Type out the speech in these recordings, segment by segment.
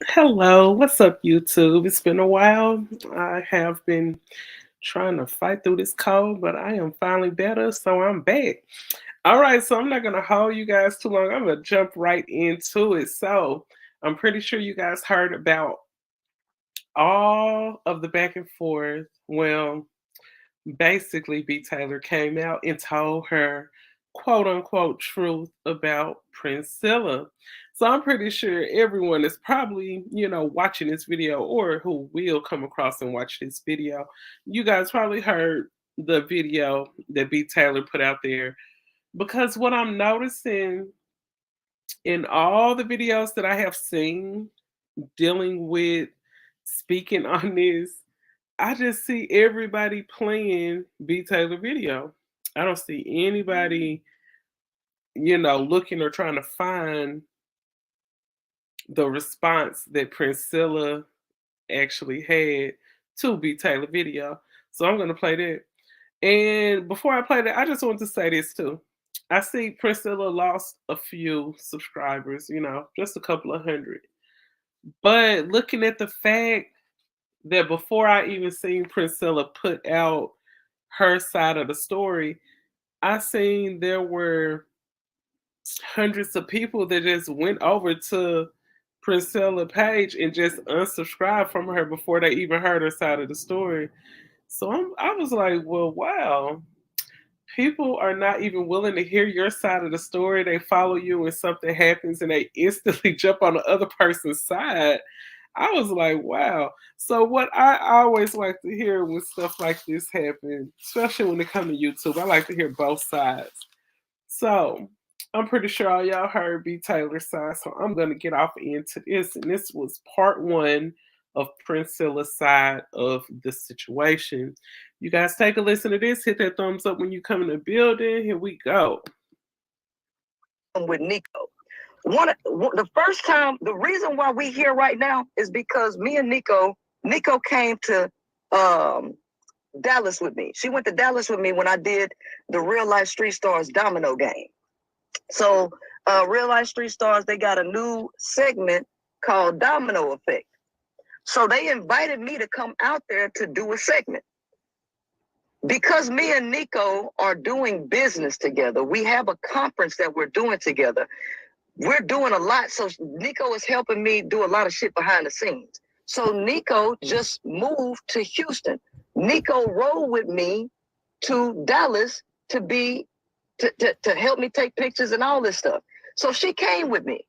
Hello, what's up, YouTube? It's been a while. I have been trying to fight through this cold, but I am finally better, so I'm back. All right, so I'm not going to hold you guys too long. I'm going to jump right into it. So, I'm pretty sure you guys heard about all of the back and forth. Well, basically, BTaylor came out and told her quote unquote truth about Princella. So I'm pretty sure everyone is probably, watching this video or who will come across and watch this video. You guys probably heard the video that BTaylor put out there because what I'm noticing in all the videos that I have seen dealing with speaking on this, I just see everybody playing BTaylor video. I don't see anybody, looking or trying to find the response that Princella actually had to BTaylor video. So I'm gonna play that. And before I play that, I just want to say this too. I see Princella lost a few subscribers, just a couple of hundred. But looking at the fact that before I even seen Princella put out her side of the story, I seen there were hundreds of people that just went over to Princella page and just unsubscribed from her before they even heard her side of the story. So I was like, well, wow. People are not even willing to hear your side of the story. They follow you when something happens and they instantly jump on the other person's side. I was like, wow. So what I always like to hear when stuff like this happen, especially when it comes to YouTube, I like to hear both sides. So I'm pretty sure all y'all heard B. Taylor's side. So I'm gonna get off into this. And this was part one of Princella's side of the situation. You guys take a listen to this. Hit that thumbs up when you come in the building. Here we go. With Nico. The first time, the reason why we here right now is because me and Nico came to Dallas with me. She went to Dallas with me when I did the Real Life Street Stars domino game. So Real Life Street Stars, they got a new segment called Domino Effect. So they invited me to come out there to do a segment. Because me and Nico are doing business together, we have a conference that we're doing together. We're doing a lot. So Nico is helping me do a lot of shit behind the scenes. So Nico just moved to Houston. Nico rode with me to Dallas to help me take pictures and all this stuff. So she came with me.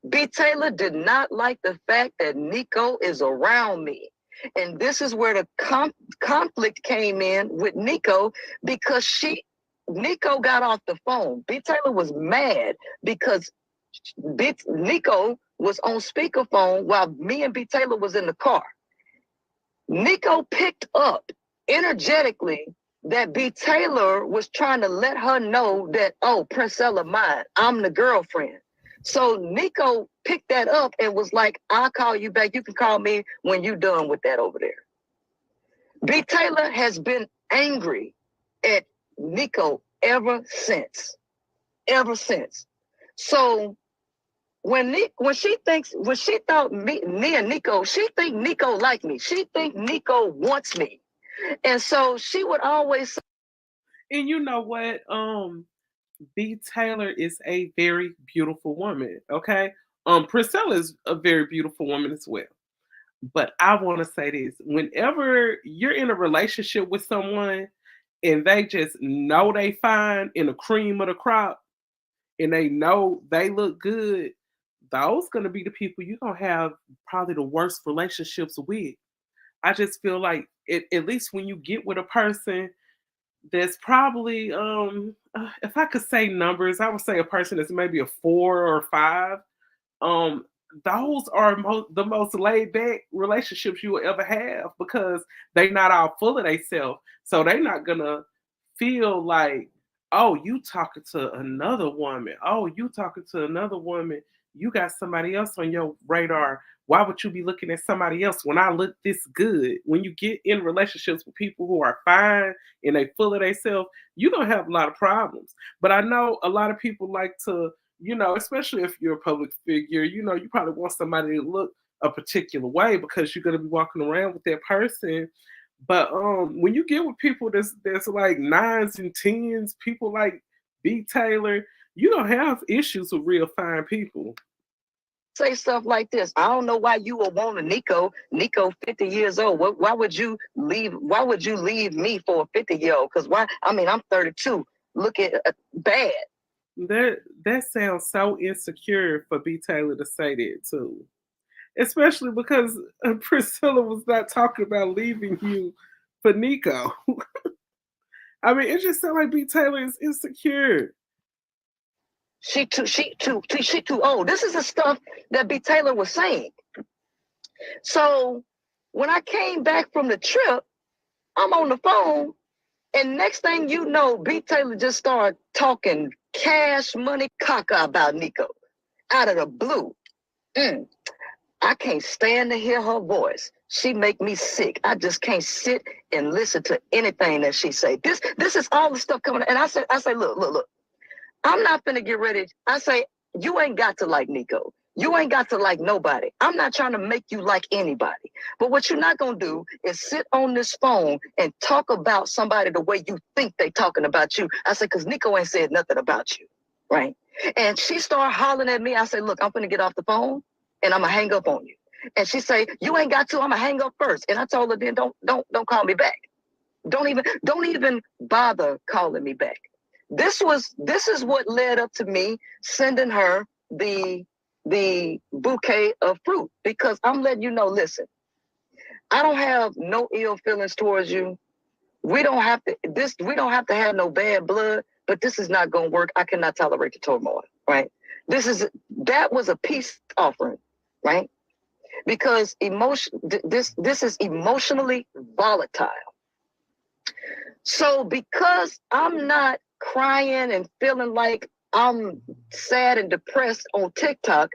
BTaylor did not like the fact that Nico is around me. And this is where the conflict came in with Nico because Nico got off the phone. BTaylor was mad because Nico was on speakerphone while me and BTaylor was in the car. Nico picked up energetically that BTaylor was trying to let her know that, oh, Princella mine, I'm the girlfriend. So Nico picked that up and was like, I'll call you back. You can call me when you're done with that over there. BTaylor has been angry at Nico ever since. Ever since. So when she thought me and Nico, she think Nico like me. She think Nico wants me. And so she would always say, And you know what? BTaylor is a very beautiful woman. Okay. Priscilla is a very beautiful woman as well. But I want to say this: whenever you're in a relationship with someone and they just know they fine in the cream of the crop and they know they look good, those gonna be the people you're gonna have probably the worst relationships with. I just feel like at least when you get with a person that's probably if I could say numbers, I would say a person that's maybe a 4 or 5. um those are the most laid back relationships you will ever have because they not all full of themselves. So they not gonna feel like, oh, you talking to another woman. Oh, you talking to another woman. You got somebody else on your radar. Why would you be looking at somebody else when I look this good? When you get in relationships with people who are fine and they full of themselves, you're gonna have a lot of problems. But I know a lot of people like to, especially if you're a public figure, you probably want somebody to look a particular way because you're gonna be walking around with that person. But when you get with people that's like nines and tens, people like BTaylor, you don't have issues with real fine people. Say stuff like this. I don't know why you would want a Nico. Nico, 50 years old. Why would you leave? Why would you leave me for a 50-year-old? Because why? I mean, I'm 32. Look at bad. That sounds so insecure for BTaylor to say that too, especially because Priscilla was not talking about leaving you for Nico. I mean, it just sounds like BTaylor is insecure. She too old. This is the stuff that BTaylor was saying. So when I came back from the trip, I'm on the phone, and next thing you know, BTaylor just started talking cash money caca about Nico out of the blue. I can't stand to hear her voice. She make me sick. I just can't sit and listen to anything that she say. This is all the stuff coming. And I say, look. I'm not finna get ready. I say, you ain't got to like Nico. You ain't got to like nobody. I'm not trying to make you like anybody. But what you're not going to do is sit on this phone and talk about somebody the way you think they talking about you. I said, because Nico ain't said nothing about you, right? And she started hollering at me. I said, look, I'm finna get off the phone and I'm going to hang up on you. And she say, you ain't got to. I'm going to hang up first. And I told her, then don't call me back. Don't even bother calling me back. This is what led up to me sending her the bouquet of fruit, because I'm letting you know, listen, I don't have no ill feelings towards you. We don't have to have no bad blood, but this is not going to work. I cannot tolerate the turmoil, right? That was a peace offering, right? Because this is emotionally volatile. So because I'm not crying and feeling like I'm sad and depressed on TikTok,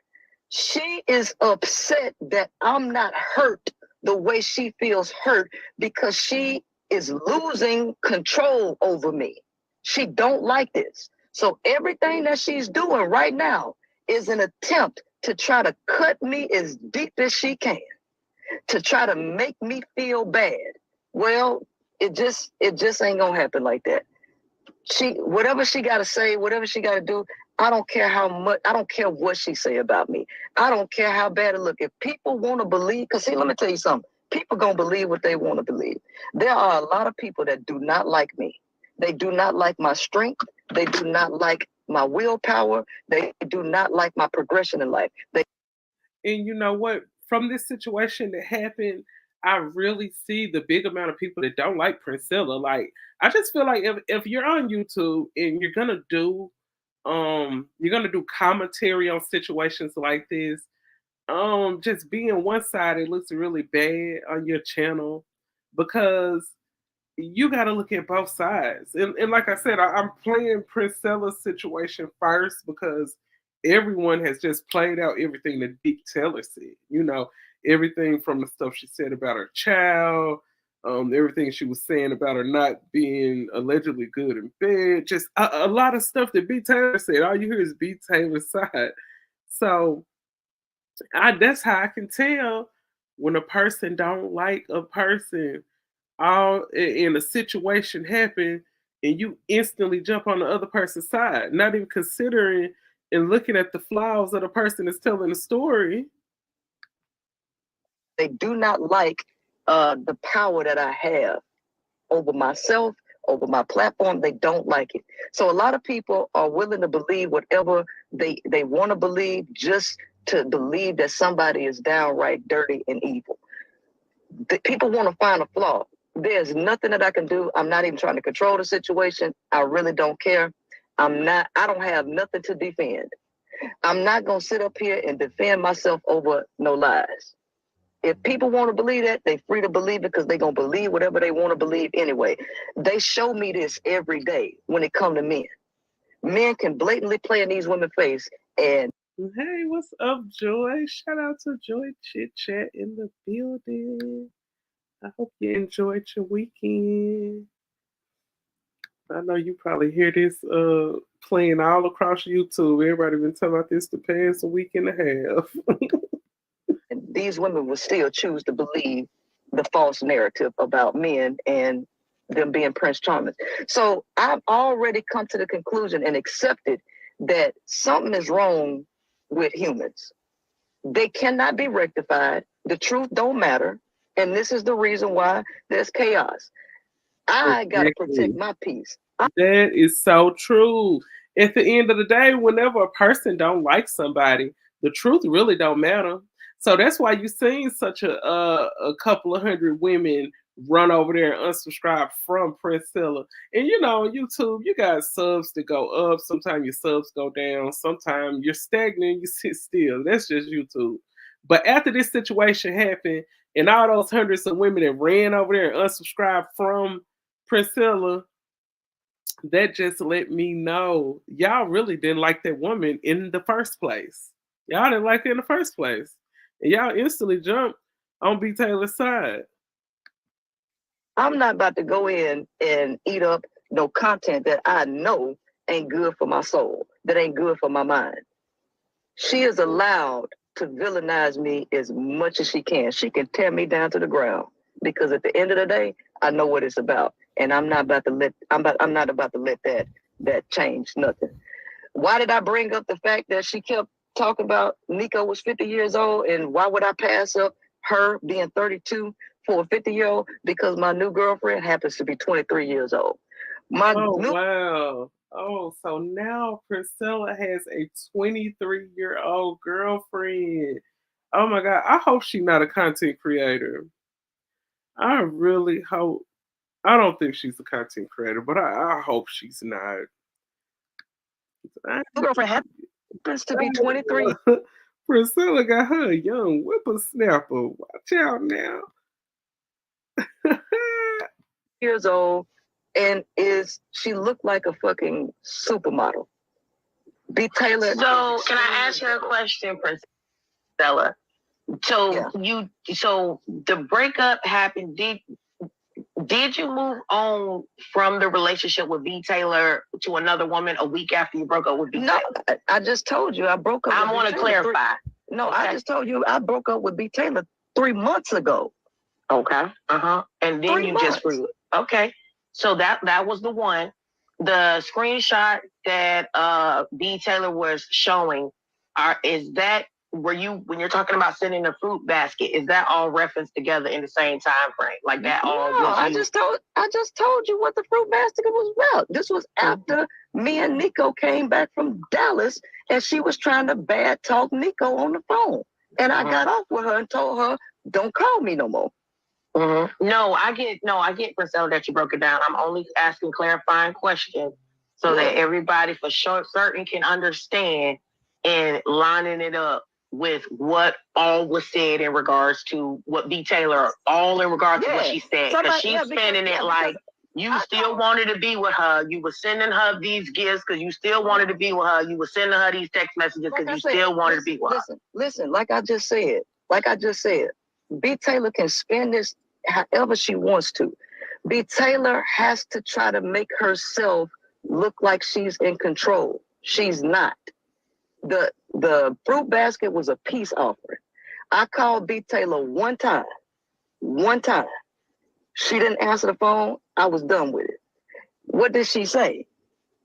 she is upset that I'm not hurt the way she feels hurt, because she is losing control over me. She don't like this. So everything that she's doing right now is an attempt to try to cut me as deep as she can, to try to make me feel bad. Well, it just ain't gonna happen like that. Whatever she gotta say, whatever she gotta do, I don't care how much, I don't care what she say about me. I don't care how bad it look. If people want to believe, because see, let me tell you something. People gonna believe what they want to believe. There are a lot of people that do not like me. They do not like my strength. They do not like my willpower. They do not like my progression in life. And you know what? From this situation that happened, I really see the big amount of people that don't like Princella. Like, I just feel like if you're on YouTube and you're gonna do commentary on situations like this, just being one sided looks really bad on your channel, because you got to look at both sides. And like I said, I'm playing Princella's situation first because everyone has just played out everything that BTaylor said. You know, everything from the stuff she said about her child, everything she was saying about her not being allegedly good in bed, just a lot of stuff that BTaylor said. All you hear is BTaylor's side. So that's how I can tell when a person don't like a person, all in a situation happen, and you instantly jump on the other person's side, not even considering and looking at the flaws of the person that's telling the story. They do not like the power that I have over myself, over my platform. They don't like it. So a lot of people are willing to believe whatever they want to believe, just to believe that somebody is downright dirty and evil. People want to find a flaw. There's nothing that I can do. I'm not even trying to control the situation. I really don't care. I don't have nothing to defend. I'm not going to sit up here and defend myself over no lies. If people want to believe that, they're free to believe it, because they're going to believe whatever they want to believe anyway. They show me this every day when it comes to men. Men can blatantly play in these women's face. And Hey, what's up, Joy? Shout out to Joy Chit Chat in the building. I hope you enjoyed your weekend. I know you probably hear this playing all across YouTube. Everybody been talking about this the past week and a half. these women will still choose to believe the false narrative about men and them being Prince Charming. So I've already come to the conclusion and accepted that something is wrong with humans. They cannot be rectified. The truth don't matter. And this is the reason why there's chaos. I got to protect my peace. That is so true. At the end of the day, whenever a person don't like somebody, the truth really don't matter. So that's why you seen such a couple of hundred women run over there and unsubscribe from Princella. And you know, on YouTube, you got subs that go up. Sometimes your subs go down. Sometimes you're stagnant. You sit still. That's just YouTube. But after this situation happened, and all those hundreds of women that ran over there and unsubscribed from Princella, that just let me know y'all really didn't like that woman in the first place. Y'all didn't like her in the first place. And y'all instantly jumped on BTaylor's side. I'm not about to go in and eat up no content that I know ain't good for my soul, that ain't good for my mind. She is allowed to villainize me as much as she can. She can tear me down to the ground because at the end of the day, I know what it's about, and I'm not about to let that change nothing. Why did I bring up the fact that she kept talking about Nico was 50 years old, and why would I pass up her being 32 for a 50-year-old? Because my new girlfriend happens to be 23 years old. Wow. Oh, so now Princella has a 23-year-old girlfriend. Oh my God. I hope she's not a content creator. I really hope. I don't think she's a content creator, but I hope she's not. My girlfriend happens to be 23. Princella got her a young whippersnapper. Watch out now. Years old, and she looked like a fucking supermodel. BTaylor. So can I ask you a question, Princella? So so the breakup happened. Did you move on from the relationship with BTaylor to another woman a week after you broke up with BTaylor? No, I just told you I broke up. I want to clarify. No, okay. I just told you I broke up with BTaylor 3 months ago. Okay. And then you just okay. So that was the one. The screenshot that BTaylor was showing is that when you're talking about sending a fruit basket, is that all referenced together in the same time frame? Like that all I just told you what the fruit basket was about. This was after me and Nico came back from Dallas and she was trying to bad talk Nico on the phone. And I got off with her and told her, don't call me no more. No, I get Princella that you broke it down. I'm only asking clarifying questions so that everybody for certain can understand and lining it up with what all was said in regards to what BTaylor, all in regards to what she said. Because she's spinning it like you still wanted to be with her. You were sending her these gifts because you still wanted to be with her. You were sending her these text messages because you still wanted to be with her. Listen, like I just said, BTaylor can spin this however she wants to. BTaylor has to try to make herself look like she's in control. She's not. The fruit basket was a peace offering. I called BTaylor one time. She didn't answer the phone. I was done with it. What did she say?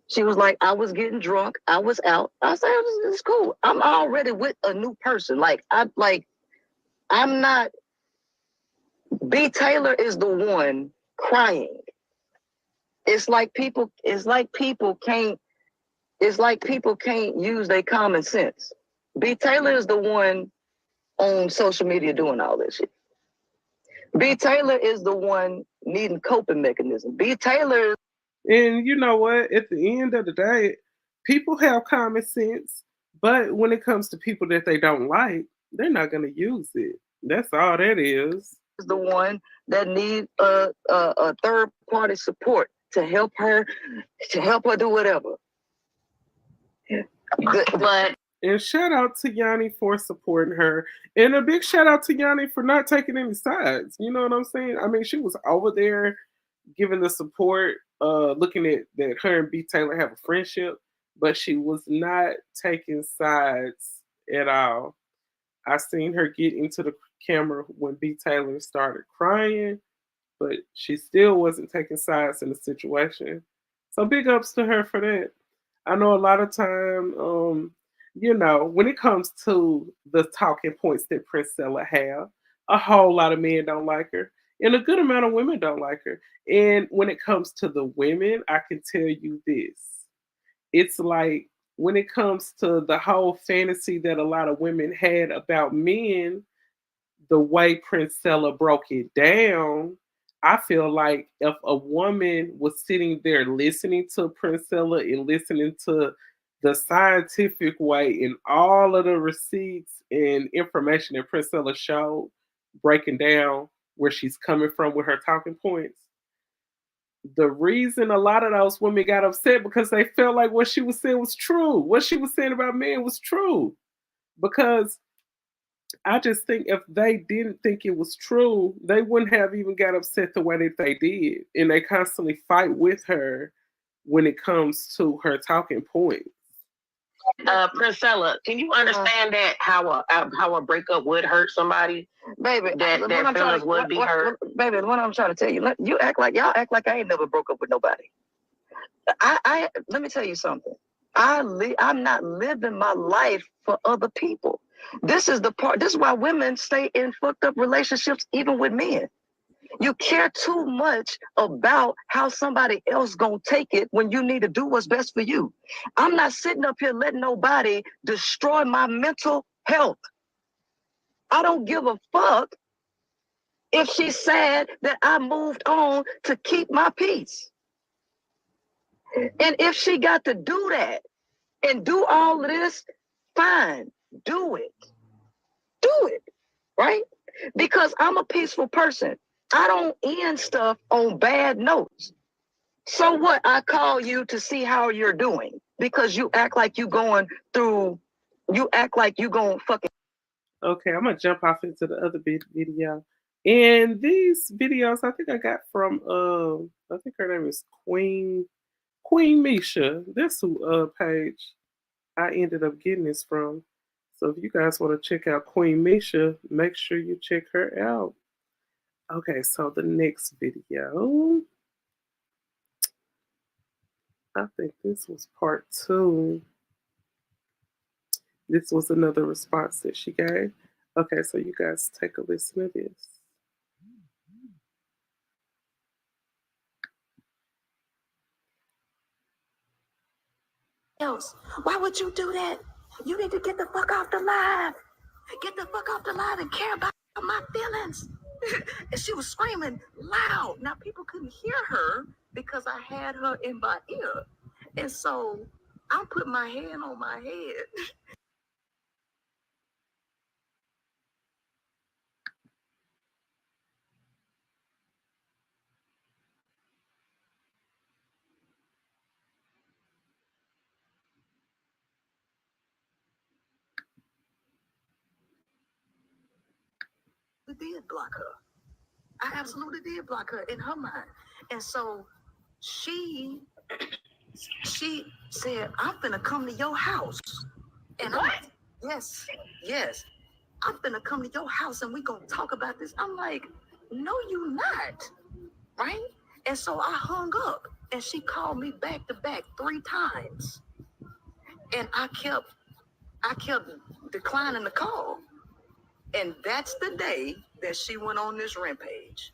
She was like, I was getting drunk. I was out. I said, it's cool. I'm already with a new person. I'm not. BTaylor is the one crying. It's like people can't use their common sense. BTaylor is the one on social media doing all this shit. BTaylor is the one needing coping mechanism. BTaylor. And you know what? At the end of the day, people have common sense, but when it comes to people that they don't like, they're not going to use it. That's all that is. The one that needs a third party support to help her do whatever. But and shout out to Yanni for supporting her, and a big shout out to Yanni for not taking any sides. You know what I'm saying? I mean, she was over there giving the support, looking at that her and BTaylor have a friendship, but she was not taking sides at all. I seen her get into the camera when B. Taylor started crying, but she still wasn't taking sides in the situation. So big ups to her for that. I know a lot of time, when it comes to the talking points that Princella have, a whole lot of men don't like her, and a good amount of women don't like her. And when it comes to the women, I can tell you this: it's like when it comes to the whole fantasy that a lot of women had about men, the way Princella broke it down, I feel like if a woman was sitting there listening to Princella and listening to the scientific way and all of the receipts and information that Princella showed, breaking down where she's coming from with her talking points, the reason a lot of those women got upset because they felt like what she was saying was true. What she was saying about men was true. Because I just think if they didn't think it was true, they wouldn't have even got upset the way that they did. And they constantly fight with her when it comes to her talking points. Princella, can you understand that how a breakup would hurt somebody? Baby, that feelings would be hurt. Baby, what I'm trying to tell you, you y'all act like I ain't never broke up with nobody. I let me tell you something. I'm not living my life for other people. This is the part. This is why women stay in fucked up relationships, even with men. You care too much about how somebody else gonna take it when you need to do what's best for you. I'm not sitting up here letting nobody destroy my mental health. I don't give a fuck if she's sad that I moved on to keep my peace. And if she got to do that and do all of this, fine, do it. Do it, right? Because I'm a peaceful person. I don't end stuff on bad notes. So what? I call you to see how you're doing because you act like you going fucking. Okay, I'm gonna jump off into the other video. And these videos I think I got from I think her name is Queen Misha. That's who page I ended up getting this from. So if you guys want to check out Queen Misha, make sure you check her out. Okay, so the next video, I think this was part 2. This was another response that she gave. Okay, so you guys take a listen to this. Else. Why would you do that? You need to get the fuck off the live. Get the fuck off the live and care about my feelings. And she was screaming loud. Now people couldn't hear her because I had her in my ear. And so I put my hand on my head. I did block her. I absolutely did block her in her mind. And so she said, I'm finna come to your house. And what? Yes. I'm finna come to your house and we gonna talk about this. I'm like, no, you not. Right? And so I hung up and she called me back to back 3 times. And I kept declining the call. And that's the day that she went on this rampage.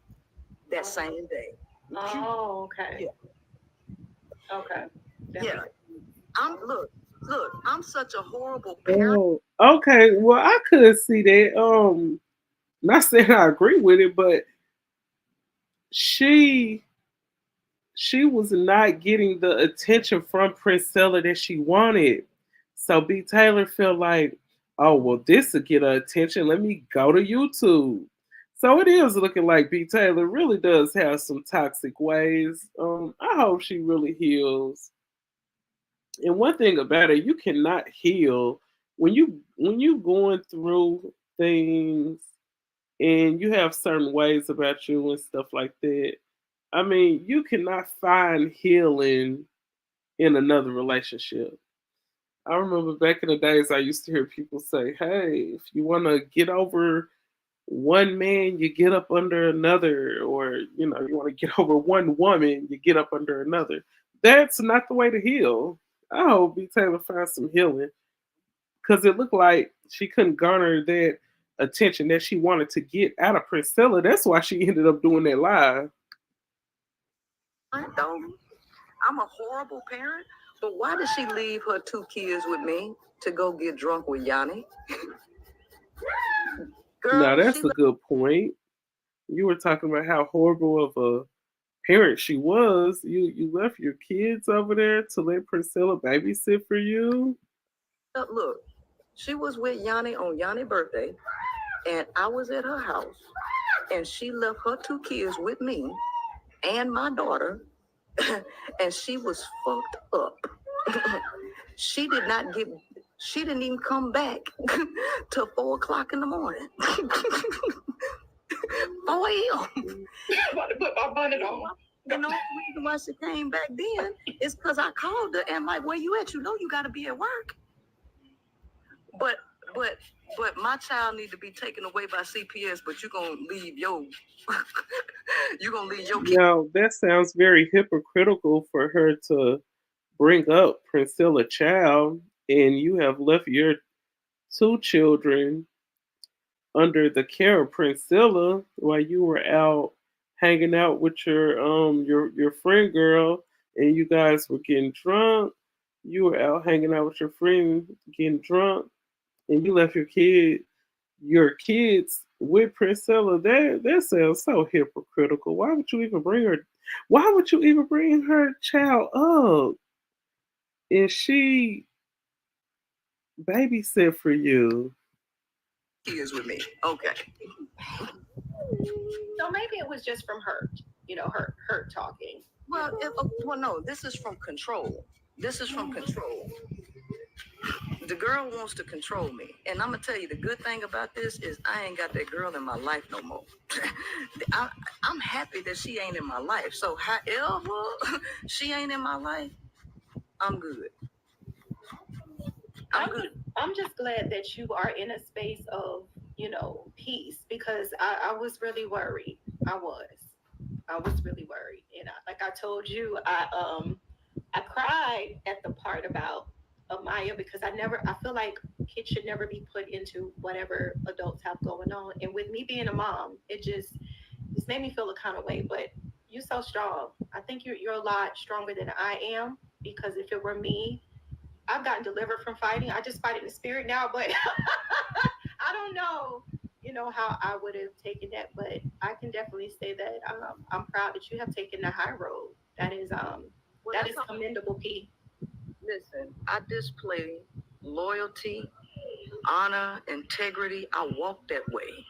That same day. Oh, okay. Yeah. Okay. Yeah. I'm such a horrible parent. Oh, okay. Well, I could see that. Not saying I agree with it, but she she was not getting the attention from Princella that she wanted. So B. Taylor felt like, oh well, this will get her attention. Let me go to YouTube. So it is looking like B. Taylor really does have some toxic ways. I hope she really heals. And one thing about it, you cannot heal when you going through things and you have certain ways about you and stuff like that. I mean, you cannot find healing in another relationship. I remember back in the days, I used to hear people say, "Hey, if you want to get over one man, you get up under another, or you want to get over one woman, you get up under another." That's not the way to heal. I hope B. Taylor finds some healing because it looked like she couldn't garner that attention that she wanted to get out of Princella. That's why she ended up doing that live. Though I'm a horrible parent, but why did she leave her two kids with me to go get drunk with Yanni? Now Girl, that's a good point. You were talking about how horrible of a parent she was. You left your kids over there to let Priscilla babysit for you. look, she was with Yanni on Yanni's birthday, and I was at her house, and she left her two kids with me and my daughter, and she was fucked up. she did not get. She didn't even come back till 4 o'clock in the morning. 4 a.m. About to put my bonnet on. The only reason why she came back then is because I called her and like, where you at? You know you got to be at work. But but my child need to be taken away by CPS. But you're gonna leave your you're gonna leave your kid. Now that sounds very hypocritical for her to bring up Priscilla Child, and you have left your two children under the care of Princella while you were out hanging out with your friend girl, and you guys were getting drunk. You were out hanging out with your friend getting drunk, and you left your kids with Priscilla. That sounds so hypocritical. Why would you even bring her? Why would you even bring her child up? And she babysit for you. Kids with me. Okay. So maybe it was just from hurt, hurt talking. Well, no. This is from control. This is from control. The girl wants to control me. And I'm going to tell you, the good thing about this is I ain't got that girl in my life no more. I'm happy that she ain't in my life. So however she ain't in my life, I'm good. I'm just glad that you are in a space of, peace, because I was really worried. I was really worried. And like I told you, I cried at the part about Amaya because I feel like kids should never be put into whatever adults have going on. And with me being a mom, it just made me feel a kind of way. But you're so strong. I think you're a lot stronger than I am, because if it were me, I've gotten delivered from fighting. I just fight in the spirit now, but I don't know, how I would have taken that. But I can definitely say that I'm proud that you have taken the high road. That is commendable, P. Listen, I display loyalty, honor, integrity. I walk that way.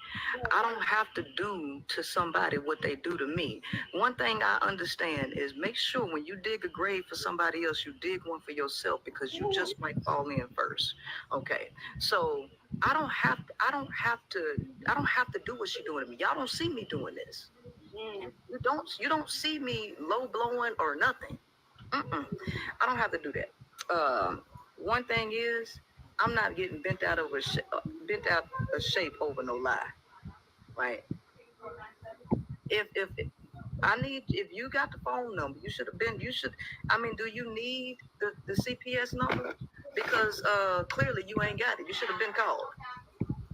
I don't have to do to somebody what they do to me. One thing I understand is make sure when you dig a grave for somebody else, you dig one for yourself because you just might fall in first. Okay. So I don't have to do what she's doing to me. Y'all don't see me doing this. You don't see me low blowing or nothing. Mm-mm. I don't have to do that. One thing is, I'm not getting bent out of shape over no lie, right? If if you got the phone number, you should have been. You should. I mean, do you need the CPS number? Because clearly you ain't got it. You should have been called.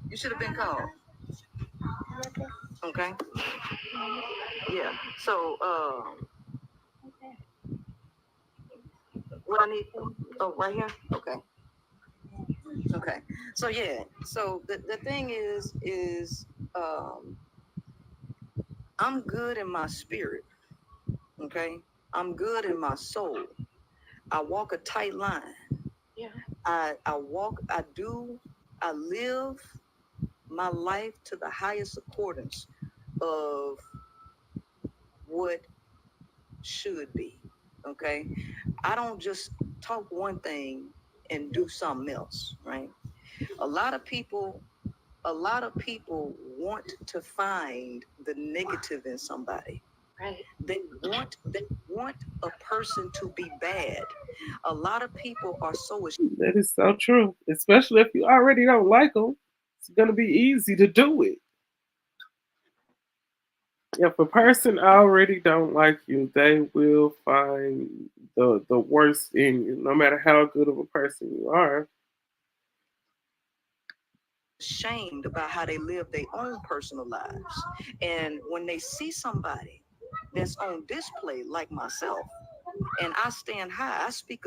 You should have been called. Okay. Yeah. So what I need? Oh, right here. Okay. Okay. So yeah. So the thing is I'm good in my spirit. Okay. I'm good in my soul. I walk a tight line. Yeah. I live my life to the highest accordance of what should be. Okay. I don't just talk one thing and do something else, right? A lot of people a lot of people want to find the negative in somebody. Right. They want a person to be bad A lot of people are so That is so true. Especially if you already don't like them, it's gonna be easy to do it. If a person already don't like you, they will find the worst in you, no matter how good of a person you are. ashamed about how they live their own personal lives. And when they see somebody that's on display like myself, and I stand high, I speak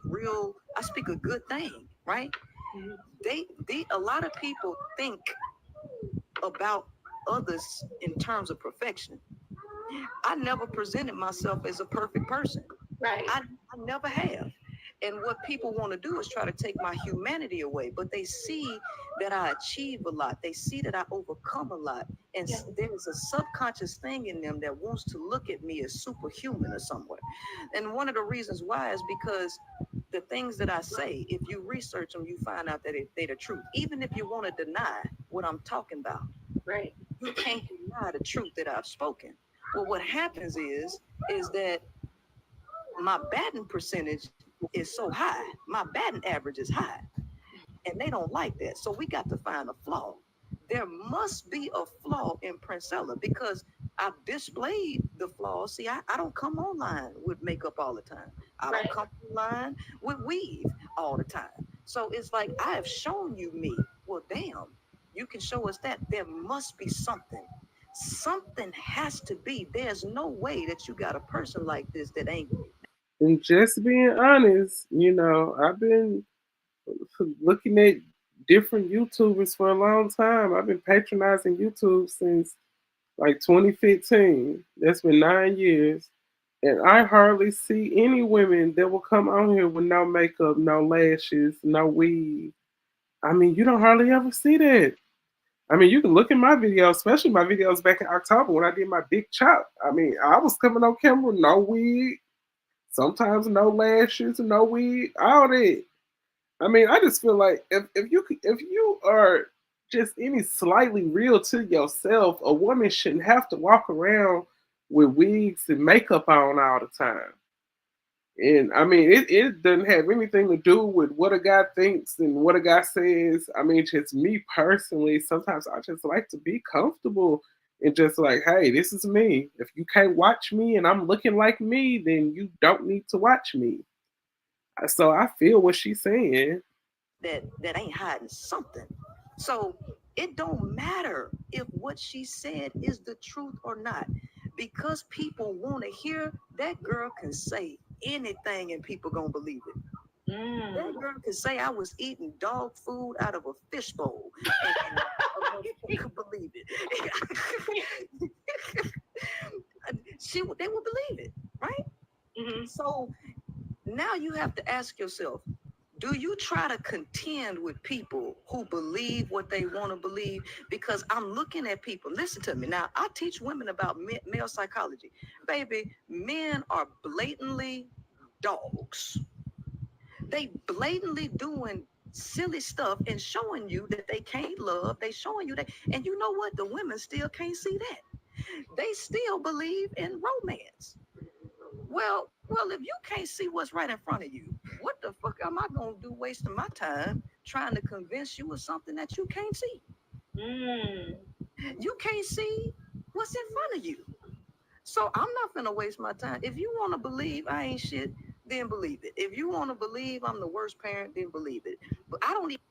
real, I speak a good thing, right? They a lot of people think about others in terms of perfection. I never presented myself as a perfect person. Right. I never have. And what people want to do is try to take my humanity away, but they see that I achieve a lot. They see that I overcome a lot. And Yeah. there's a subconscious thing in them that wants to look at me as superhuman or somewhere. And one of the reasons why is because the things that I say, if you research them, you find out that they're the truth. Even if you want to deny what I'm talking about, Right. you can't deny the truth that I've spoken. Well, what happens is that my batting percentage is so high. My batting average is high, and they don't like that. So we got to find a flaw. There must be a flaw in Princella because I've displayed the flaws. See, I don't come online with makeup all the time. I don't Right. come online with weave all the time. So it's like I have shown you me. Well, damn, you can show us that. There must be something. Something has to be. There's no way that you got a person like this that ain't. And just being honest, I've been looking at different YouTubers for a long time. I've been patronizing YouTube since like 2015. That's been 9 years. And I hardly see any women that will come on here with no makeup, no lashes, no weave. I mean, you don't hardly ever see that. I mean, you can look at my videos, especially my videos back in October when I did my big chop. I mean, I was coming on camera, no wig, sometimes no lashes, no wig, all that. I mean, I just feel like if you are just any slightly real to yourself, a woman shouldn't have to walk around with wigs and makeup on all the time. And I mean, it doesn't have anything to do with what a guy thinks and what a guy says. I mean, just me personally, sometimes I just like to be comfortable and just like, hey, this is me. If you can't watch me and I'm looking like me, then you don't need to watch me. So I feel what she's saying. That ain't hiding something. So it don't matter if what she said is the truth or not, because people want to hear that girl can say anything and people gonna believe it. That girl can say I was eating dog food out of a fishbowl and a could believe it. They will believe it, right? Mm-hmm. So now you have to ask yourself, do you try to contend with people who believe what they want to believe? Because I'm looking at people. Listen to me. Now, I teach women about male psychology. Baby, men are blatantly dogs. They blatantly doing silly stuff and showing you that they can't love. They showing you that. And you know what? The women still can't see that. They still believe in romance. Well, if you can't see what's right in front of you, what the fuck am I gonna do wasting my time trying to convince you of something that you can't see? Mm. You can't see what's in front of you. So I'm not gonna waste my time. If you wanna believe I ain't shit, then believe it. If you wanna believe I'm the worst parent, then believe it. But I don't even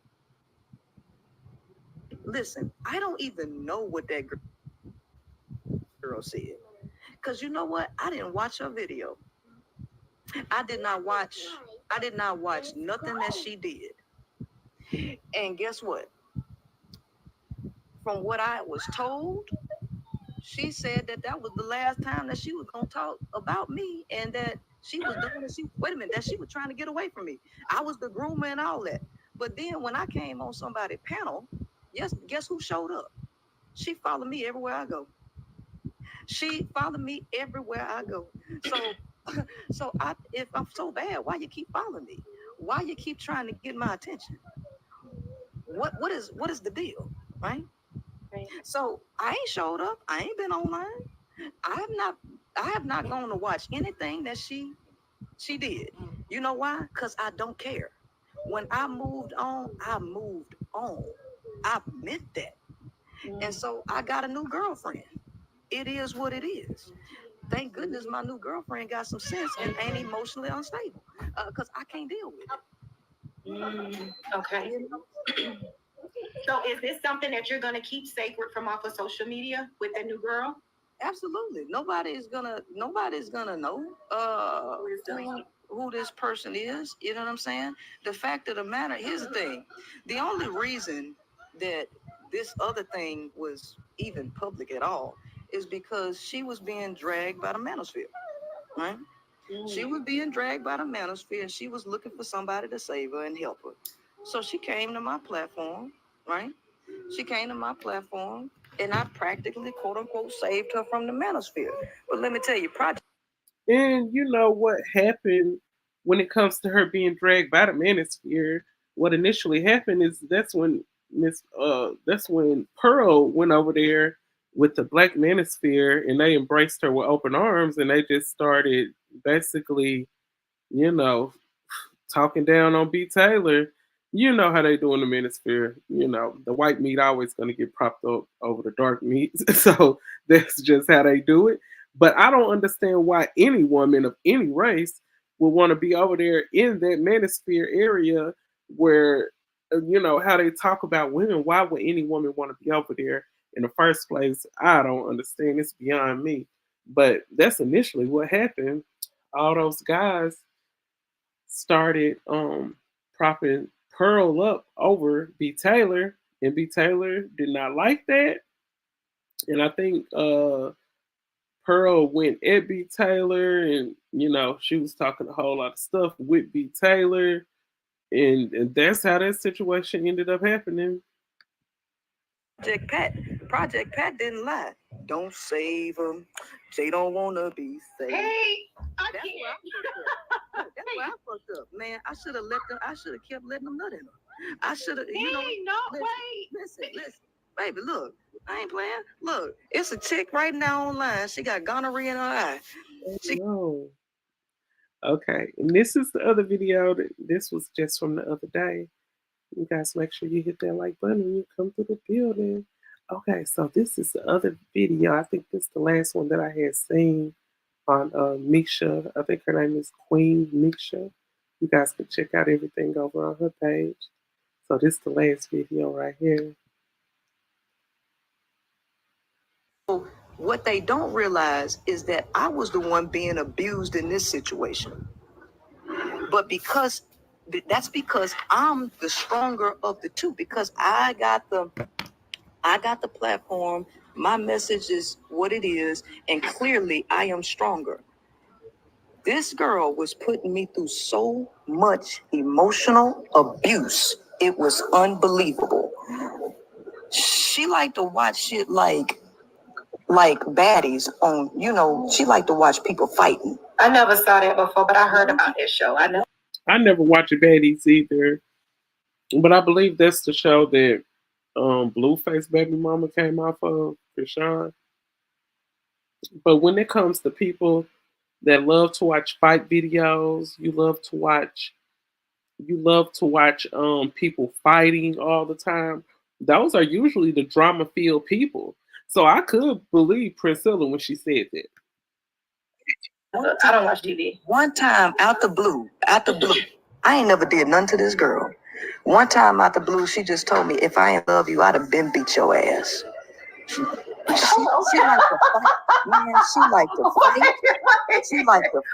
listen, I don't even know what that girl said. Cause you know what? I didn't watch her video. I did not watch I did not watch nothing that she did. And guess what? From what I was told, she said that that was the last time that she was gonna talk about me, and that she was doing it. She wait a minute, that she was trying to get away from me. I was the groomer and all that. But then when I came on somebody's panel, yes, guess who showed up? She followed me everywhere I go. She followed me everywhere I go. So, if I'm so bad, why you keep following me? Why you keep trying to get my attention? What is the deal, right? Right. So I ain't showed up. I ain't been online. I have not I have not gone to watch anything that she did. You know why? Because I don't care. When I moved on, I moved on. I meant that. And so I got a new girlfriend. It is what it is. Thank goodness my new girlfriend got some sense and ain't emotionally unstable. Because I can't deal with it. Okay. You know? So is this something that you're going to keep sacred from off of social media with the new girl? Absolutely. Nobody's gonna know who this person is. You know what I'm saying? The fact of the matter, here's the thing. The only reason that this other thing was even public at all is because she was being dragged by the manosphere. Right? She was being dragged by the manosphere and she was looking for somebody to save her and help her. So she came to my platform, right? She came to my platform and I practically, quote unquote, saved her from the manosphere. But let me tell you, Project. And you know what happened when it comes to her being dragged by the manosphere? What initially happened is that's when Pearl went over there with the Black Manosphere and they embraced her with open arms and they just started basically, you know, talking down on BTaylor. You know how they do in the manosphere. You know, the white meat always going to get propped up over the dark meat. So that's just how they do it. But I don't understand why any woman of any race would want to be over there in that manosphere area where, you know, how they talk about women. Why would any woman want to be over there in the first place? I don't understand. It's beyond me. But that's initially what happened. All those guys started propping Pearl up over BTaylor, and BTaylor did not like that. And I think Pearl went at BTaylor, and you know she was talking a whole lot of stuff with BTaylor, and that's how that situation ended up happening. Project Pat didn't lie. Don't save them. They don't want to be saved. Hey, That's where I fucked up. That's where I fucked up, man. I should have let them. I should have kept letting them nut in them. I should have. You know. Listen, baby. Look, I ain't playing. Look, it's a chick right now online. She got gonorrhea in her eye. No. Okay, and this is the other video. This was just from the other day. You guys make sure you hit that like button when you come through the building. Okay, so this is the other video. I think this is the last one that I had seen on Misha. I think her name is Queen Misha. You guys can check out everything over on her page. So this is the last video right here. What they don't realize is that I was the one being abused in this situation. But that's because I'm the stronger of the two, because I got the platform. My message is what it is, and clearly I am stronger. This girl was putting me through so much emotional abuse. It was unbelievable. She liked to watch shit like baddies on, she liked to watch people fighting. I never saw that before, but I heard about this show. I never watched Baddies either, but I believe that's the show that Blueface baby mama came off of for Sean. But when it comes to people that love to watch fight videos, you love to watch people fighting all the time. Those are usually the drama filled people. So I could believe Princella when she said that. I don't watch TV. One time out the blue, I ain't never did nothing to this girl. One time out the blue, she just told me, if I ain't love you, I'd have been beat your ass. She like to fight, man. She like to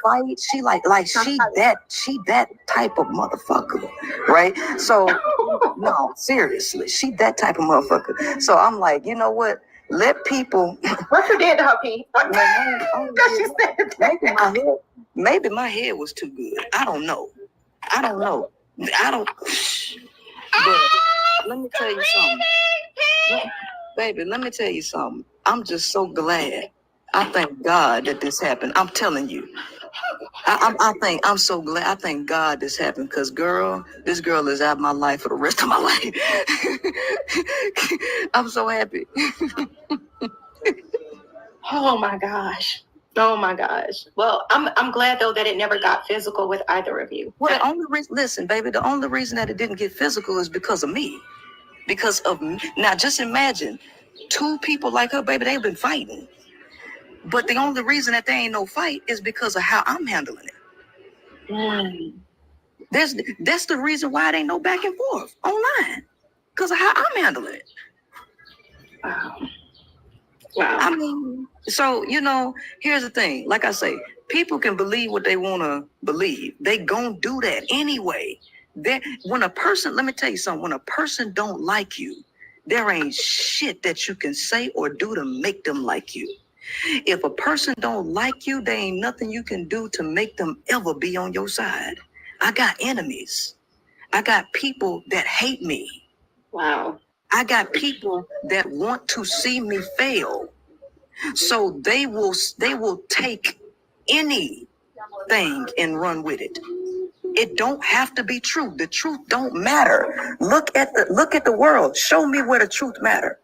fight. She that type of motherfucker, right? So no, seriously, she that type of motherfucker. So I'm like, you know what? Let people. What you did to her, Pete? Maybe my head was too good. I don't know. But let me tell you something. Baby, let me tell you something. I'm just so glad. I thank God that this happened. I'm telling you. I'm so glad. I thank God this happened because, this girl is out of my life for the rest of my life. I'm so happy. Oh my gosh. Oh my gosh. Well, I'm glad though that it never got physical with either of you. Well, the only reason, listen, baby, the only reason that it didn't get physical is because of me. Because of me. Now, just imagine two people like her, baby, they've been fighting. But the only reason that there ain't no fight is because of how I'm handling it. Mm. That's the reason why it ain't no back and forth online. Because of how I'm handling it. Wow. Wow. I mean, so, here's the thing. Like I say, people can believe what they want to believe. They gonna do that anyway. When a person, let me tell you something, when a person don't like you, there ain't shit that you can say or do to make them like you. If a person don't like you, there ain't nothing you can do to make them ever be on your side. I got enemies. I got people that hate me. Wow. I got people that want to see me fail. So they will take anything and run with it. It don't have to be true. The truth don't matter. Look at the world. Show me where the truth matter.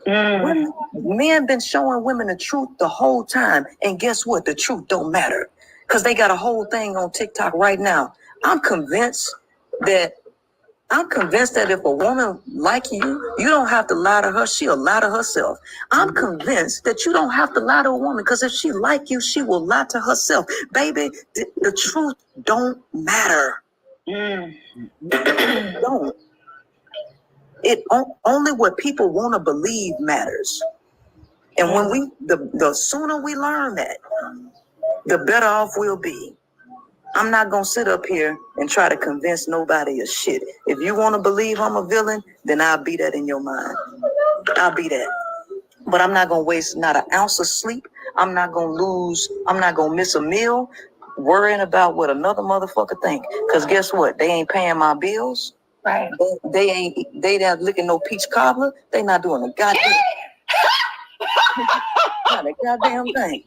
Men been showing women the truth the whole time, and guess what? The truth don't matter because they got a whole thing on TikTok right now. I'm convinced that if a woman like you, you don't have to lie to her. She'll lie to herself. I'm convinced that you don't have to lie to a woman because if she like you, she will lie to herself. Baby, the truth don't matter. Don't. Only what people want to believe matters. And when the sooner we learn that, the better off we'll be. I'm not going to sit up here and try to convince nobody of shit. If you want to believe I'm a villain, then I'll be that in your mind. I'll be that. But I'm not going to waste not an ounce of sleep. I'm not going to miss a meal worrying about what another motherfucker think. Because guess what? They ain't paying my bills. Right. They not licking no peach cobbler. They not doing a goddamn not a goddamn thing.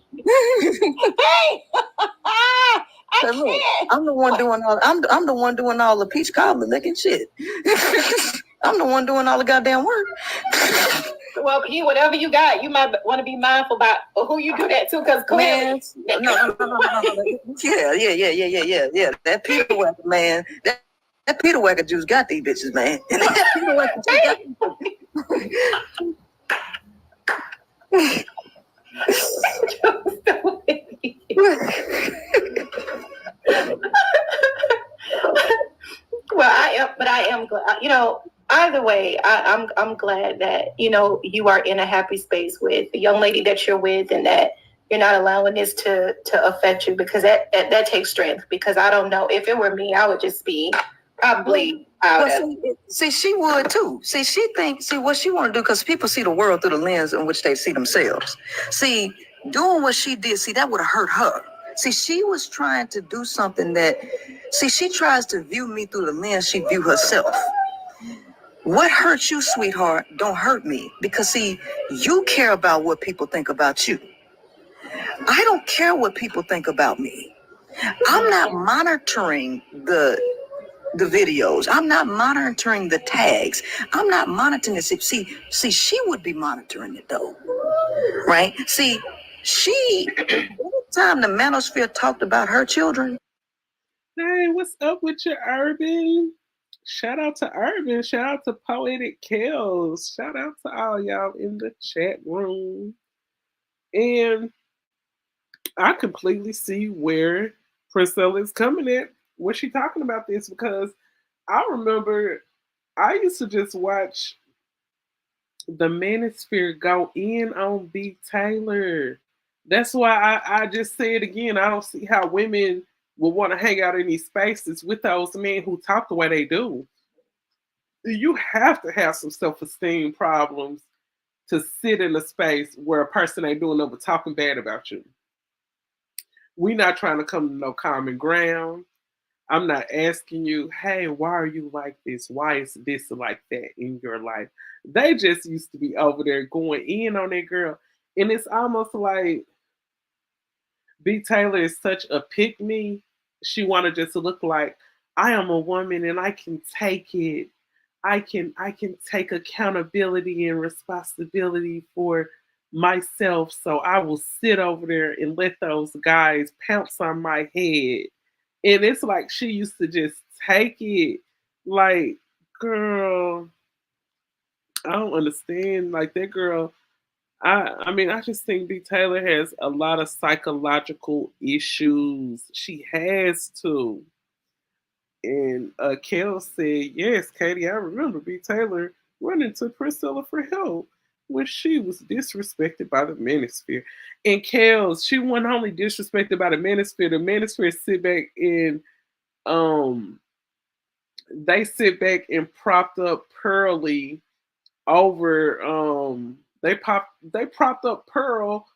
Look, I'm the one doing all the peach cobbler licking shit. I'm the one doing all the goddamn work. Well, whatever you got, you might want to be mindful about who you do that to, because clearly, no. Yeah. That Peter Wacker, man. That Peter Wacker juice got these bitches, man. That Peter Wacker juice got these Well, I am glad. Either way, I'm glad that you are in a happy space with the young lady that you're with, and that you're not allowing this to affect you, because that takes strength. Because I don't know, if it were me, I would just be probably out. See, she would too. See, what she want to do, because people see the world through the lens in which they see themselves. See, doing what she did, that would have hurt her. See, she was trying to do something she tries to view me through the lens she view herself. What hurts you, sweetheart, don't hurt me. Because you care about what people think about you. I don't care what people think about me. I'm not monitoring the videos. I'm not monitoring the tags. I'm not monitoring this. See, she would be monitoring it though. Right? See, anytime the manosphere talked about her children. Hey, what's up with your Urban? Shout out to Urban. Shout out to Poetic Kills. Shout out to all y'all in the chat room. And I completely see where Princella is coming at when she talking about this, because I remember I used to just watch the manosphere go in on BTaylor. That's why I just say it again. I don't see how women will want to hang out in these spaces with those men who talk the way they do. You have to have some self-esteem problems to sit in a space where a person ain't doing nothing but talking bad about you. We're not trying to come to no common ground. I'm not asking you, hey, why are you like this? Why is this like that in your life? They just used to be over there going in on that girl. And it's almost like BTaylor is such a pick me. She wanted just to look like, I am a woman and I can take it. I can take accountability and responsibility for myself, so I will sit over there and let those guys pounce on my head. And it's like she used to just take it. Like, girl, I don't understand. Like that girl, I mean, I just think BTaylor has a lot of psychological issues. She has to. And Kel said, yes, Katie, I remember BTaylor running to Priscilla for help when she was disrespected by the manosphere. And Kel, she wasn't only disrespected by the manosphere sit back and um they sit back and propped up Pearly over they propped up Pearl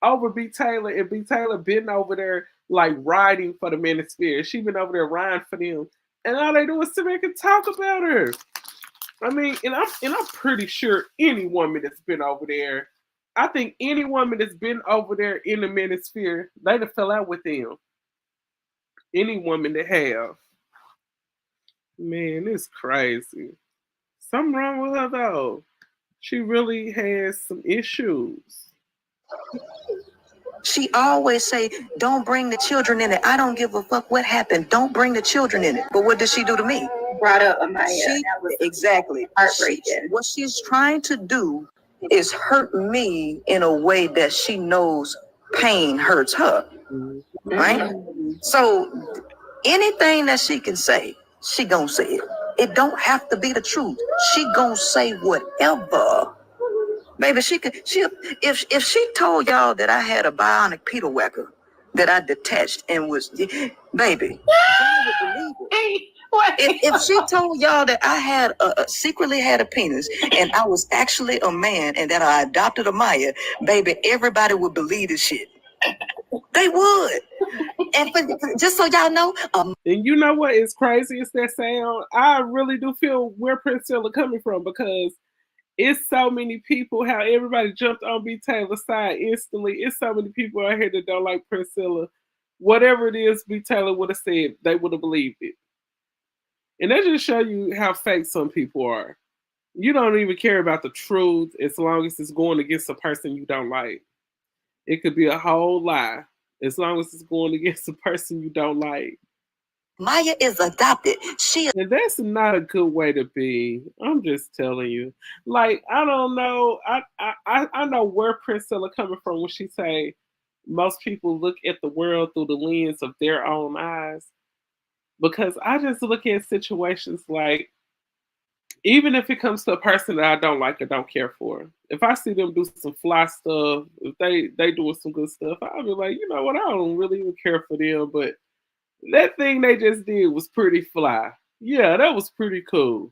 over BTaylor, and BTaylor been over there like riding for the manosphere. She been over there riding for them. And all they do is sit back and talk about her. I mean, and I'm pretty sure any woman that's been over there, I think any woman that's been over there in the manosphere, they'd have fell out with them. Any woman that have. Man, it's crazy. Something wrong with her though. She really has some issues. She always say, don't bring the children in it. I don't give a fuck what happened. Don't bring the children in it. But what does she do to me? Brought up Amaya. Exactly. Heartbreaking. What she's trying to do is hurt me in a way that she knows pain hurts her. Right? Mm-hmm. So anything that she can say, she gonna say it. It don't have to be the truth. She gonna say whatever. Baby, if she told y'all that I had a bionic Peter Whacker that I detached and was, baby, y'all would believe it. If she told y'all that I had secretly had a penis and I was actually a man and that I adopted Amaya, baby, everybody would believe this shit. They would. And just so y'all know, and you know what is crazy is that sound. I really do feel where Princella coming from, because it's so many people, how everybody jumped on BTaylor's side instantly. It's so many people out here that don't like Princella. Whatever it is BTaylor would have said, they would have believed it. And that just show you how fake some people are. You don't even care about the truth as long as it's going against a person you don't like. It could be a whole lie as long as it's going against a person you don't like. Maya is adopted. And that's not a good way to be. I'm just telling you. Like, I don't know. I know where Princella coming from when she say most people look at the world through the lens of their own eyes. Because I just look at situations like, even if it comes to a person that I don't like or don't care for, if I see them do some fly stuff, if they doing some good stuff, I'll be like, you know what, I don't really even care for them, but that thing they just did was pretty fly. Yeah, that was pretty cool.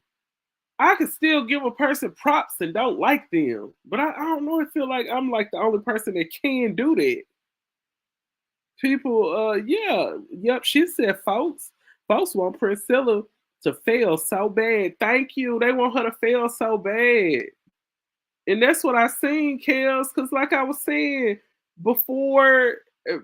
I could still give a person props and don't like them, but I don't know. I feel like I'm like the only person that can do that. People, yeah, yep. She said, folks want Priscilla to fail so bad. Thank you. They want her to fail so bad. And that's what I seen, Kels, because like I was saying before,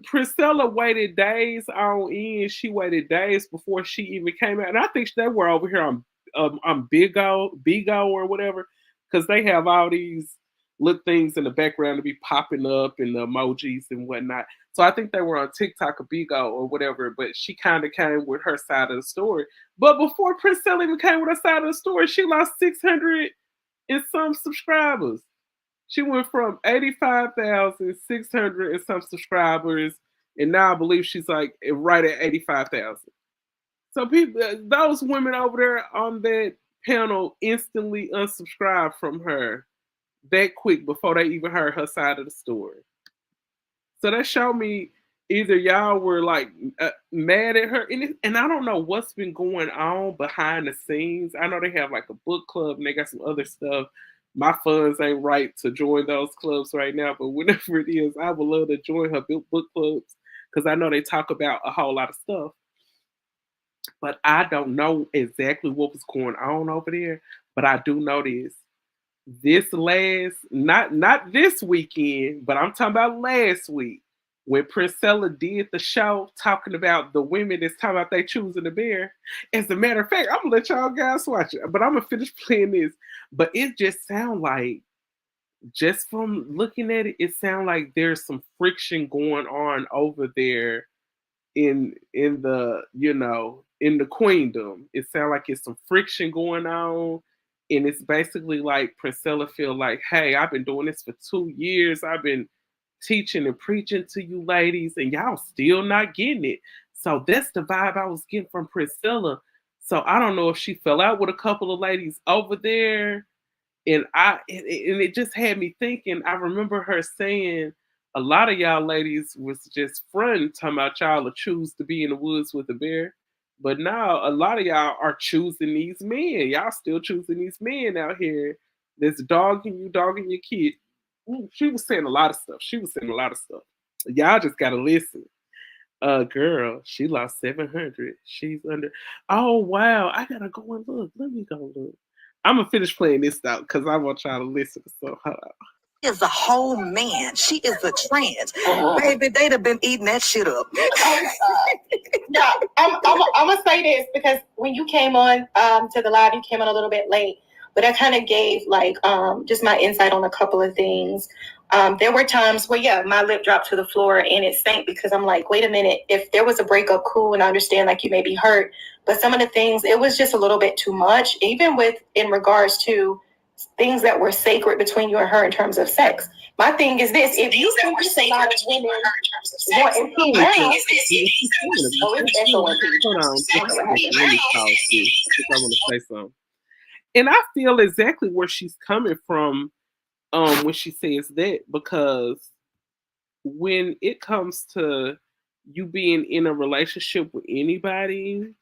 Priscilla waited days on end. She waited days before she even came out. And I think they were over here on Bigo or whatever, because they have all these little things in the background to be popping up and the emojis and whatnot. So I think they were on TikTok or Bigo or whatever, but she kind of came with her side of the story. But before Priscilla even came with her side of the story, she lost 600 and some subscribers. She went from 85,600 and some subscribers, and now I believe she's like right at 85,000. So people, those women over there on that panel instantly unsubscribed from her that quick before they even heard her side of the story. So that showed me either y'all were like mad at her, and I don't know what's been going on behind the scenes. I know they have like a book club and they got some other stuff. My funds ain't right to join those clubs right now, but whenever it is, I would love to join her book clubs because I know they talk about a whole lot of stuff. But I don't know exactly what was going on over there. But I do know this last, not this weekend, but I'm talking about last week when Princella did the show talking about the women that's talking about they choosing the bear. As a matter of fact, I'm gonna let y'all guys watch it, but I'm gonna finish playing this. But it just sounds like just from looking at it, it sounds like there's some friction going on over there in the in the queendom. It sounds like it's some friction going on, and it's basically like Princella feel like, hey, I've been doing this for 2 years. I've been teaching and preaching to you ladies, and y'all still not getting it. So that's the vibe I was getting from Priscilla. So I don't know if she fell out with a couple of ladies over there, and it just had me thinking. I remember her saying a lot of y'all ladies was just fronting, talking about y'all to choose to be in the woods with a bear. But now a lot of y'all are choosing these men. Y'all still choosing these men out here that's dogging you, dogging your kid. She was saying a lot of stuff. She was saying a lot of stuff. Y'all just gotta listen. Girl, she lost 700. She's under. Oh wow, I gotta go and look. Let me go look. I'm gonna finish playing this out because I want y'all to listen. So hold on. Is a whole man. She is a trans. Baby, they'd have been eating that shit up. No, I'm gonna say this because when you came on to the live, you came on a little bit late, but I kind of gave like just my insight on a couple of things. There were times where my lip dropped to the floor and it sank because I'm like, wait a minute, if there was a breakup, cool, and I understand like you may be hurt, but some of the things, it was just a little bit too much, even in regards to things that were sacred between you and her in terms of sex. My thing is this: if you think there's a lot of women wanting pee now, Hold on. Let me pause this because I want to say something. And I feel exactly where she's coming from when she says that, because when it comes to you being in a relationship with anybody,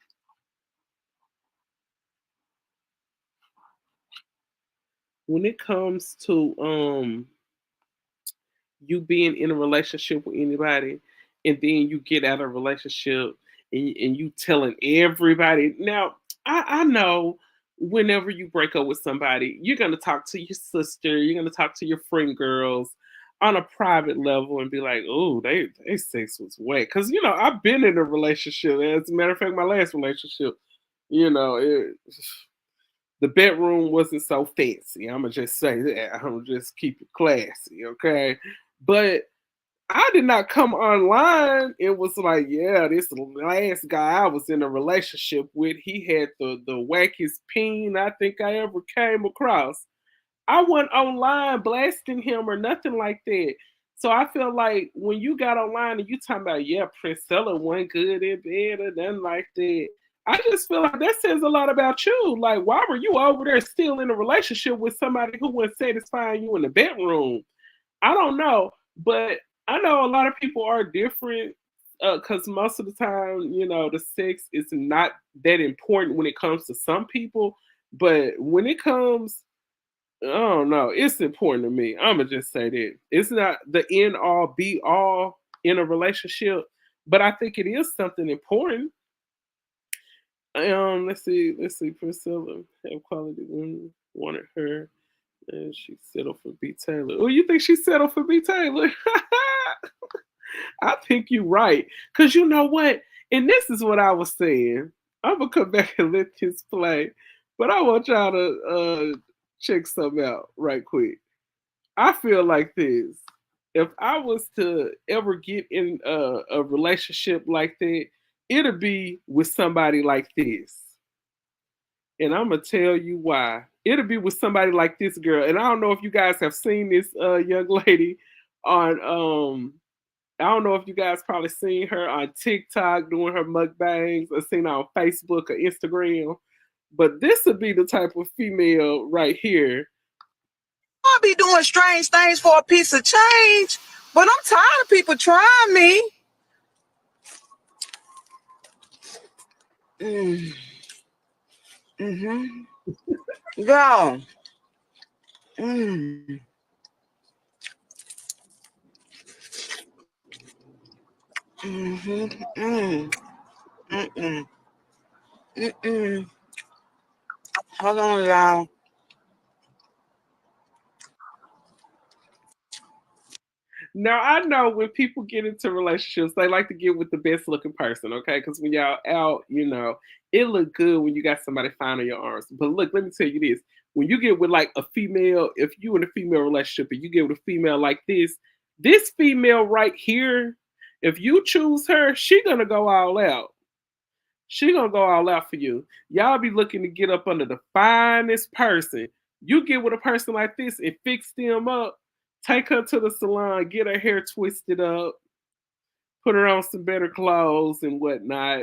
when it comes to you being in a relationship with anybody, and then you get out of a relationship, and you telling everybody. Now I know whenever you break up with somebody, you're gonna talk to your sister, you're gonna talk to your friend girls on a private level and be like, oh, they sex was wet. Because I've been in a relationship. As a matter of fact, my last relationship, it, the bedroom wasn't so fancy. I'm gonna just say that. I'm gonna just keep it classy, okay? But I did not come online and was like, yeah, this last guy I was in a relationship with, he had the wackest peen I think I ever came across. I wasn't online blasting him or nothing like that. So I feel like when you got online and you talking about, yeah, Princella wasn't good in bed or nothing like that, I just feel like that says a lot about you. Like, why were you over there still in a relationship with somebody who wasn't satisfying you in the bedroom? I don't know, but I know a lot of people are different because most of the time, the sex is not that important when it comes to some people. But when it comes, I don't know, it's important to me. I'm gonna just say that it's not the end all be all in a relationship, but I think it is something important. Let's see. Priscilla have quality women wanted her, and she settled for BTaylor. Oh, you think she settled for BTaylor? I think you're right. Cause you know what? And this is what I was saying. I'm gonna come back and let this play, but I want y'all to check something out right quick. I feel like this. If I was to ever get in a relationship like that, it'll be with somebody like this. And I'm gonna tell you why. It'll be with somebody like this girl. And I don't know if you guys have seen this young lady on I don't know if you guys probably seen her on TikTok doing her mukbangs or seen her on Facebook or Instagram. But this would be the type of female right here. I'll be doing strange things for a piece of change, but I'm tired of people trying me. Go. Hold on, y'all. Now I know when people get into relationships, they like to get with the best looking person, okay? Because when y'all out, it look good when you got somebody fine on your arms. But look, let me tell you this: when you get with like a female, if you in a female relationship and you get with a female like this female right here, if you choose her, she gonna go all out. She gonna go all out for you. Y'all be looking to get up under the finest person. You get with a person like this and fix them up. Take her to the salon, get her hair twisted up, put her on some better clothes and whatnot.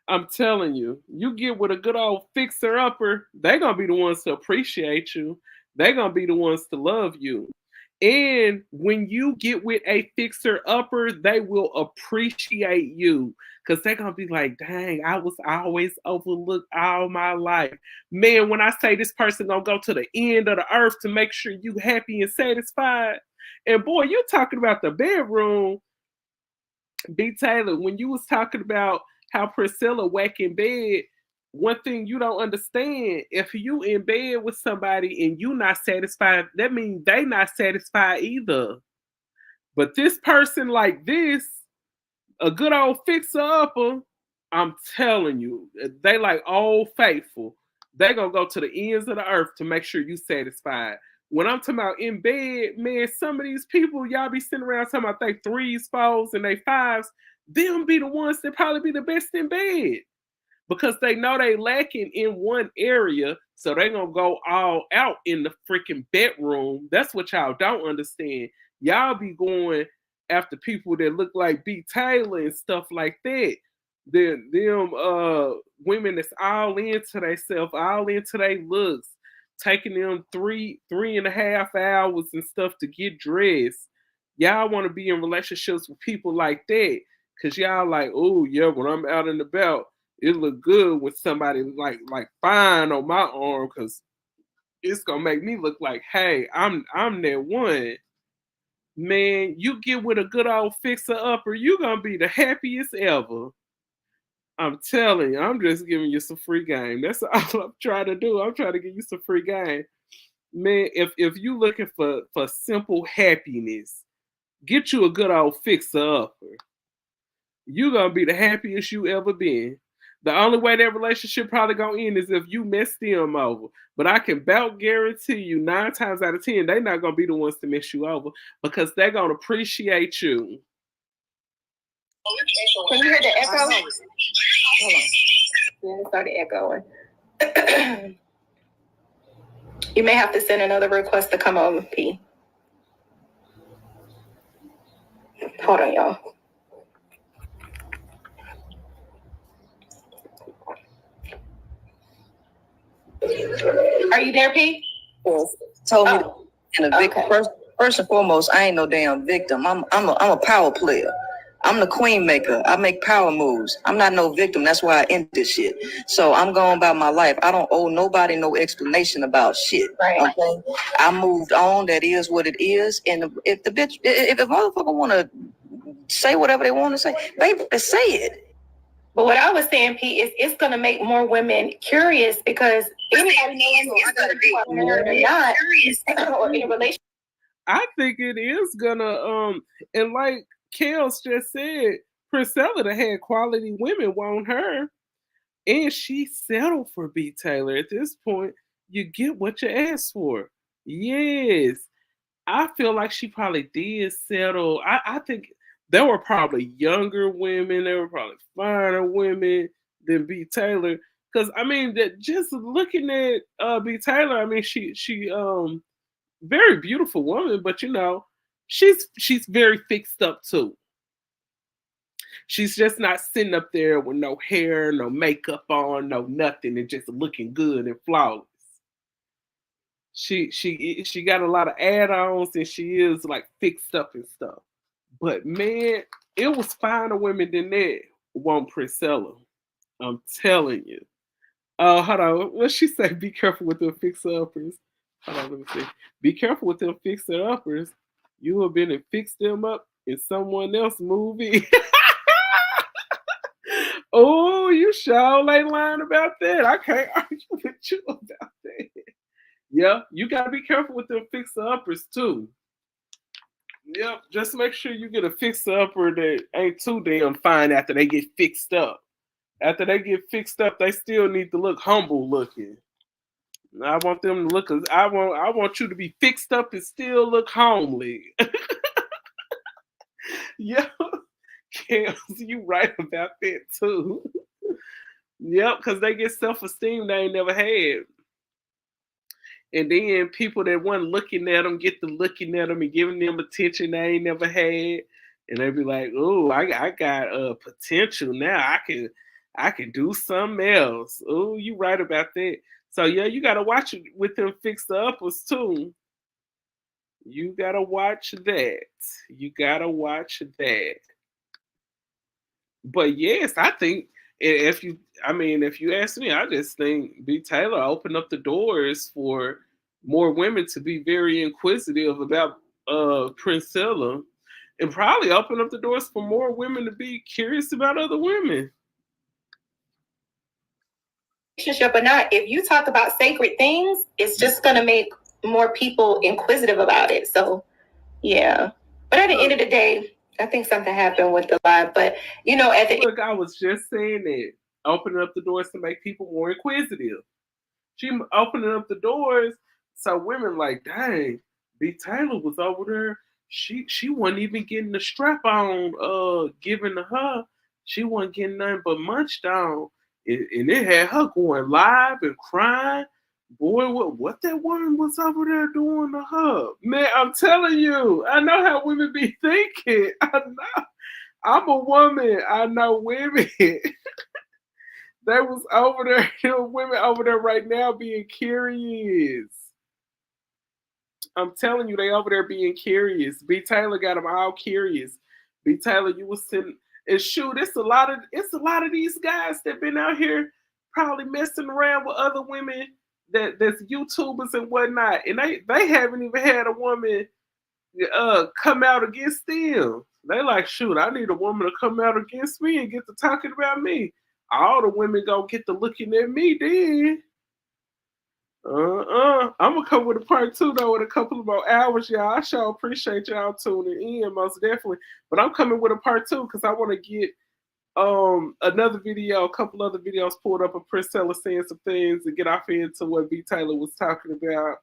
I'm telling you, you get with a good old fixer upper, they gonna be the ones to appreciate you. They gonna be the ones to love you. And when you get with a fixer upper, they will appreciate you because they're gonna be like, dang, I was always overlooked all my life. Man, when I say this person gonna go to the end of the earth to make sure you happy and satisfied. And boy, you talking about the bedroom, BTaylor, when you was talking about how Princella whack in bed, one thing you don't understand, if you in bed with somebody and you not satisfied, that means they not satisfied either. But this person like this, a good old fixer upper, I'm telling you, they like old faithful. They gonna go to the ends of the earth to make sure you satisfied. When I'm talking about in bed, man, some of these people y'all be sitting around talking about they threes, fours, and they fives, them be the ones that probably be the best in bed because they know they lacking in one area, so they gonna go all out in the freaking bedroom. That's what y'all don't understand. Y'all be going after people that look like BTaylor and stuff like that. Them women that's all into themselves, all into their looks, taking them 3.5 hours and stuff to get dressed. Y'all want to be in relationships with people like that. Cause y'all like, oh yeah, when I'm out and about, it look good with somebody like fine on my arm, cause it's gonna make me look like, hey, I'm that one. Man, you get with a good old fixer upper, you gonna be the happiest ever. I'm telling you, I'm just giving you some free game. That's all I'm trying to do. I'm trying to give you some free game. Man, if you looking for simple happiness, get you a good old fixer upper. You gonna be the happiest you ever been. The only way that relationship probably gonna end is if you mess them over. But I can about guarantee you 9 times out of 10, they're not gonna be the ones to mess you over because they're gonna appreciate you. Can you hear the echo? Hold on. Yeah, it started echoing. You may have to send another request to come on, P. Hold on, y'all. Are you there, P? Yes. Told me and first and foremost, I ain't no damn victim. I'm a power player. I'm the queen maker. I make power moves. I'm not no victim. That's why I end this shit. So I'm going about my life. I don't owe nobody no explanation about shit. Right. Okay. I moved on. That is what it is. And if the motherfucker want to say whatever they want to say, baby, say it. But what I was saying, Pete, is it's going to make more women curious because anybody knows or not or in a relationship. I think it is gonna and like Kels just said, Princella that had quality women want her, and she settled for BTaylor. At this point, you get what you asked for. Yes, I feel like she probably did settle. I think there were probably younger women, there were probably finer women than BTaylor. Because I mean, that just looking at BTaylor, I mean, she very beautiful woman, but you know, she's very fixed up too. She's just not sitting up there with no hair, no makeup on, no nothing, and just looking good and flawless. She got a lot of add-ons and she is like fixed up and stuff. But man, it was finer women than that want Princella. I'm telling you. Oh, hold on. What she say? Be careful with them fixer uppers. Hold on, let me see. Be careful with them fixer uppers. You have been and fixed them up in someone else's movie. Oh, you sure ain't lying about that. I can't argue with you about that. Yeah, you gotta be careful with them fixer uppers too. Yep, just make sure you get a fixer upper that ain't too damn fine after they get fixed up. After they get fixed up, they still need to look humble looking. I want them to look. I want you to be fixed up and still look homely. Yeah, Kels, you right about that too. Yep, because they get self-esteem they ain't never had. And then people that wasn't looking at them get to looking at them and giving them attention they ain't never had. And they be like, "Oh, I got potential now. I can do something else." Oh, you right about that. So yeah, you gotta watch it with them fixer uppers too. You gotta watch that. You gotta watch that. But yes, I think if you, I mean, if you ask me, I just think BTaylor opened up the doors for more women to be very inquisitive about Princella, and probably open up the doors for more women to be curious about other women. Relationship or not, if you talk about sacred things, it's just gonna make more people inquisitive about it. So yeah. But at the end of the day, I think something happened with the live. But you know, at the Look, I was just saying that opening up the doors to make people more inquisitive. She opening up the doors so women like, dang, BTaylor was over there. She wasn't even getting the strap on given to her. She wasn't getting nothing but munched on. And it had her going live and crying. Boy, what that woman was over there doing to her. Man, I'm telling you, I know how women be thinking. I know. I'm a woman. I know women. They was over there, you know, women over there right now being curious. I'm telling you, they over there being curious. BTaylor got them all curious. BTaylor, you was sitting and shoot. It's a lot of these guys that been out here probably messing around with other women that's YouTubers and whatnot, and they haven't even had a woman come out against them. They like, shoot, I need a woman to come out against me and get to talking about me. All the women gonna get to looking at me then. I'm gonna come with a part two though in a couple of more hours, y'all. I sure appreciate y'all tuning in, most definitely. But I'm coming with a part two because I want to get another video, a couple other videos pulled up of Princella saying some things and get off into what BTaylor was talking about.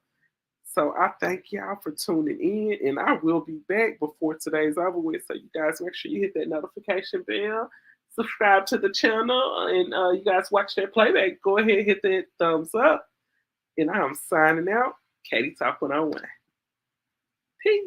So I thank y'all for tuning in, and I will be back before today's over with. So you guys make sure you hit that notification bell, subscribe to the channel, and you guys watch that playback. Go ahead, hit that thumbs up, and I'm signing out. Katie Talk 101. Peace.